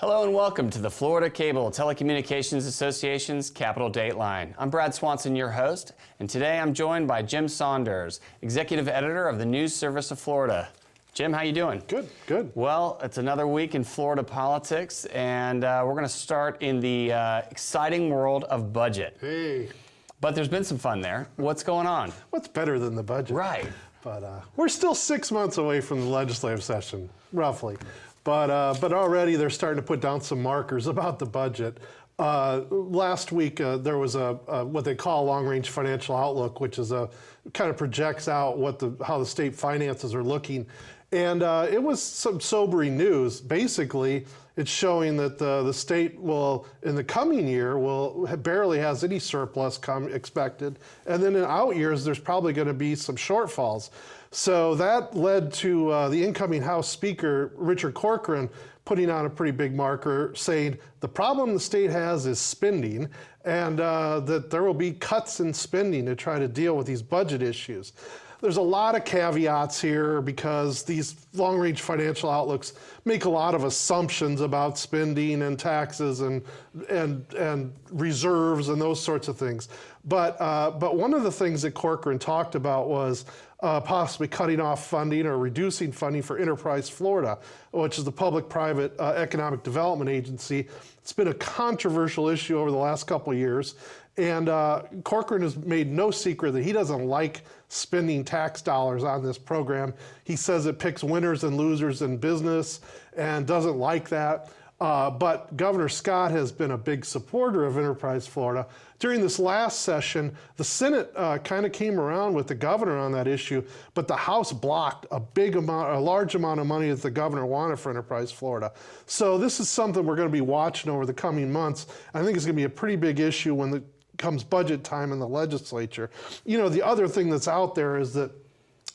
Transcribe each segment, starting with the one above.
Hello and welcome to the Florida Cable Telecommunications Association's Capital Dateline. I'm Brad Swanson, your host, and today I'm joined by Jim Saunders, Executive Editor of the News Service of Florida. Jim, how you doing? Good, good. Well, it's another week in Florida politics, and we're going to start in the exciting world of budget. Hey. But there's been some fun there. What's going on? What's better than the budget? Right. But we're still 6 months away from the legislative session, roughly. But already they're starting to put down some markers about the budget. Last week there was a what they call a long-range financial outlook, which is kind of projects out how the state finances are looking. And it was some sobering news. Basically, it's showing that the state will, in the coming year, barely has any surplus expected. And then in out years, there's probably going to be some shortfalls. So that led to the incoming House Speaker, Richard Corcoran, putting on a pretty big marker saying the problem the state has is spending, and that there will be cuts in spending to try to deal with these budget issues. There's a lot of caveats here because these long-range financial outlooks make a lot of assumptions about spending and taxes and reserves and those sorts of things. But one of the things that Corcoran talked about was possibly cutting off funding or reducing funding for Enterprise Florida, which is the public-private economic development agency. It's been a controversial issue over the last couple of years. And Corcoran has made no secret that he doesn't like spending tax dollars on this program. He says it picks winners and losers in business and doesn't like that. But Governor Scott has been a big supporter of Enterprise Florida. During this last session, the Senate kind of came around with the governor on that issue, but the House blocked a large amount of money that the governor wanted for Enterprise Florida. So this is something we're going to be watching over the coming months. I think it's going to be a pretty big issue when it comes budget time in the legislature. You know, the other thing that's out there is that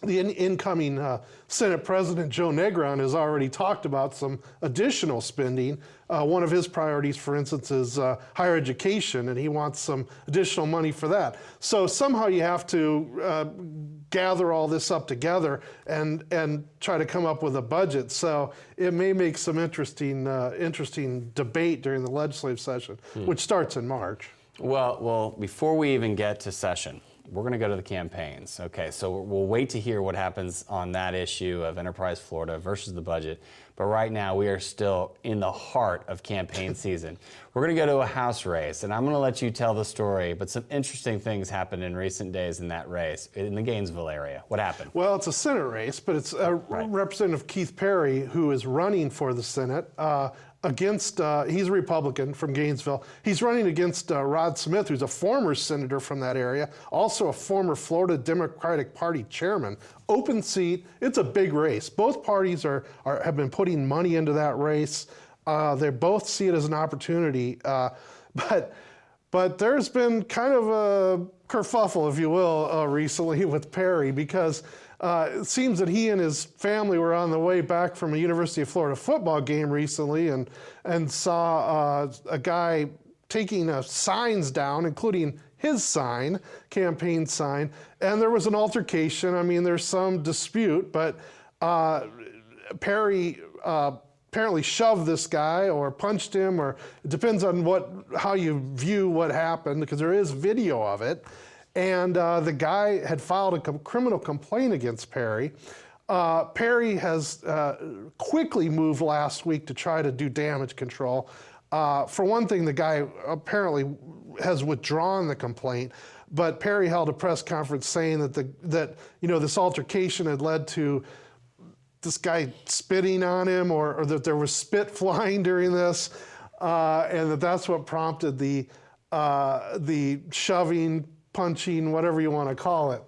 the incoming Senate President Joe Negron has already talked about some additional spending. One of his priorities, for instance, is higher education, and he wants some additional money for that. So somehow you have to gather all this up together and try to come up with a budget. So it may make some interesting debate during the legislative session, which starts in March. Well, before we even get to session, we're going to go to the campaigns. Okay, so we'll wait to hear what happens on that issue of Enterprise Florida versus the budget. But right now, we are still in the heart of campaign season. We're going to go to a House race, and I'm going to let you tell the story, but some interesting things happened in recent days in that race, in the Gainesville area. What happened? Well, it's a Senate race, but it's Representative Keith Perry who is running for the Senate against, he's a Republican from Gainesville. He's running against Rod Smith, who's a former senator from that area, also a former Florida Democratic Party chairman. Open seat, it's a big race. Both parties have been putting money into that race. They both see it as an opportunity, but there's been kind of a kerfuffle, if you will, recently with Perry, because it seems that he and his family were on the way back from a University of Florida football game recently and saw a guy taking signs down, including his sign, campaign sign, and there was an altercation. I mean, there's some dispute, but Perry apparently shoved this guy or punched him, or it depends on how you view what happened, because there is video of it. And the guy had filed a criminal complaint against Perry. Perry has quickly moved last week to try to do damage control. For one thing, the guy apparently has withdrawn the complaint, but Perry held a press conference saying that this altercation had led to this guy spitting on him, or that there was spit flying during this, and that's what prompted the shoving, punching, whatever you want to call it.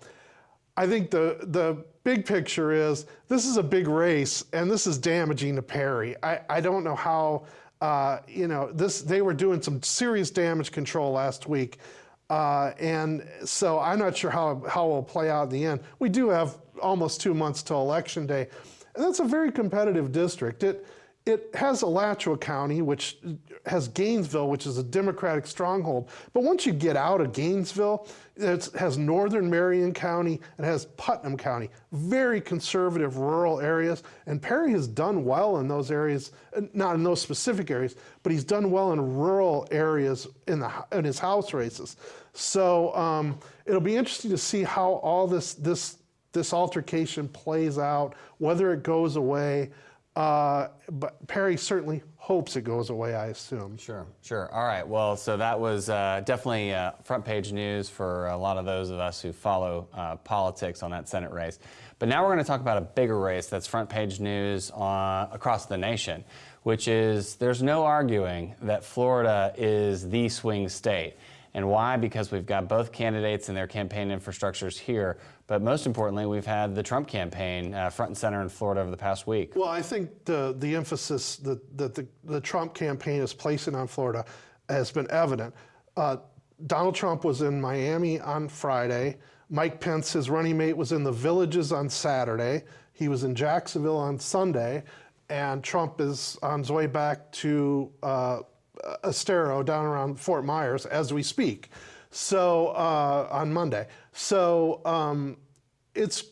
I think the big picture is this is a big race, and this is damaging to Perry. I don't know how, they were doing some serious damage control last week, and so I'm not sure how it will play out in the end. We do have almost 2 months till Election Day, and that's a very competitive district. it has Alachua County, which has Gainesville, which is a Democratic stronghold. But once you get out of Gainesville, it has northern Marion County, it has Putnam County, very conservative rural areas. And Perry has done well in those areas, not in those specific areas, but he's done well in rural areas in his House races. So it'll be interesting to see how all this altercation plays out, whether it goes away. But Perry certainly hopes it goes away, I assume. Sure. All right. Well, so that was definitely front page news for a lot of those of us who follow politics on that Senate race. But now we're going to talk about a bigger race that's front page news across the nation, which is there's no arguing that Florida is the swing state. And why? Because we've got both candidates and their campaign infrastructures here. But most importantly, we've had the Trump campaign front and center in Florida over the past week. Well, I think the emphasis that the Trump campaign is placing on Florida has been evident. Donald Trump was in Miami on Friday. Mike Pence, his running mate, was in the Villages on Saturday. He was in Jacksonville on Sunday. And Trump is on his way back to Estero down around Fort Myers as we speak. So on Monday. So it's,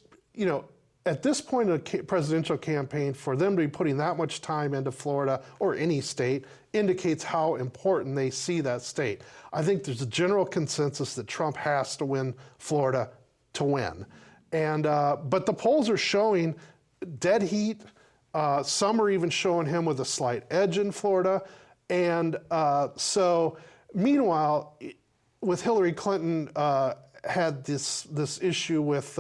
at this point in a presidential campaign, for them to be putting that much time into Florida or any state indicates how important they see that state. I think there's a general consensus that Trump has to win Florida to win. And but the polls are showing dead heat. Some are even showing him with a slight edge in Florida. And so, meanwhile, with Hillary Clinton had this issue with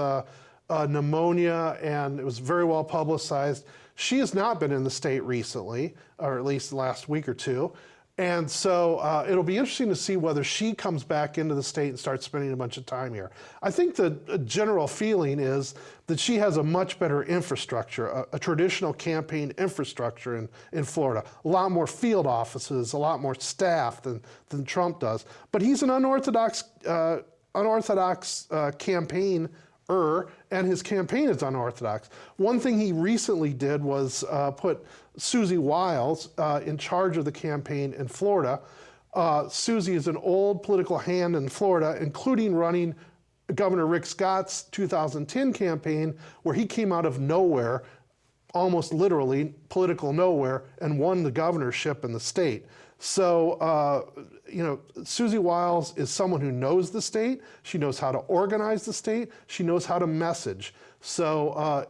pneumonia, and it was very well publicized. She has not been in the state recently, or at least the last week or two. And so it'll be interesting to see whether she comes back into the state and starts spending a bunch of time here. I think the general feeling is that she has a much better infrastructure, a traditional campaign infrastructure in Florida. A lot more field offices, a lot more staff than Trump does. But he's an unorthodox campaigner, and his campaign is unorthodox. One thing he recently did was put Susie Wiles in charge of the campaign in Florida. Susie is an old political hand in Florida, including running Governor Rick Scott's 2010 campaign, where he came out of nowhere, almost literally political nowhere, and won the governorship in the state. So, Susie Wiles is someone who knows the state. She knows how to organize the state. She knows how to message. So,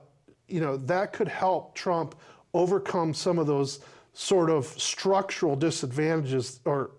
that could help Trump overcome some of those sort of structural disadvantages, or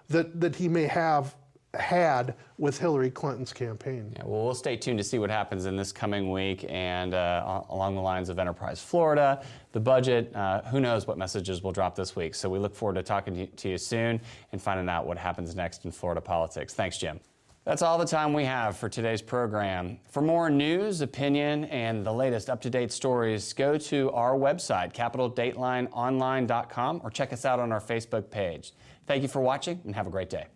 that he may have had with Hillary Clinton's campaign. Yeah, well, we'll stay tuned to see what happens in this coming week, and along the lines of Enterprise Florida, the budget, who knows what messages we'll drop this week. So we look forward to talking to you soon and finding out what happens next in Florida politics. Thanks, Jim. That's all the time we have for today's program. For more news, opinion, and the latest up-to-date stories, go to our website, CapitolDatelineOnline.com, or check us out on our Facebook page. Thank you for watching, and have a great day.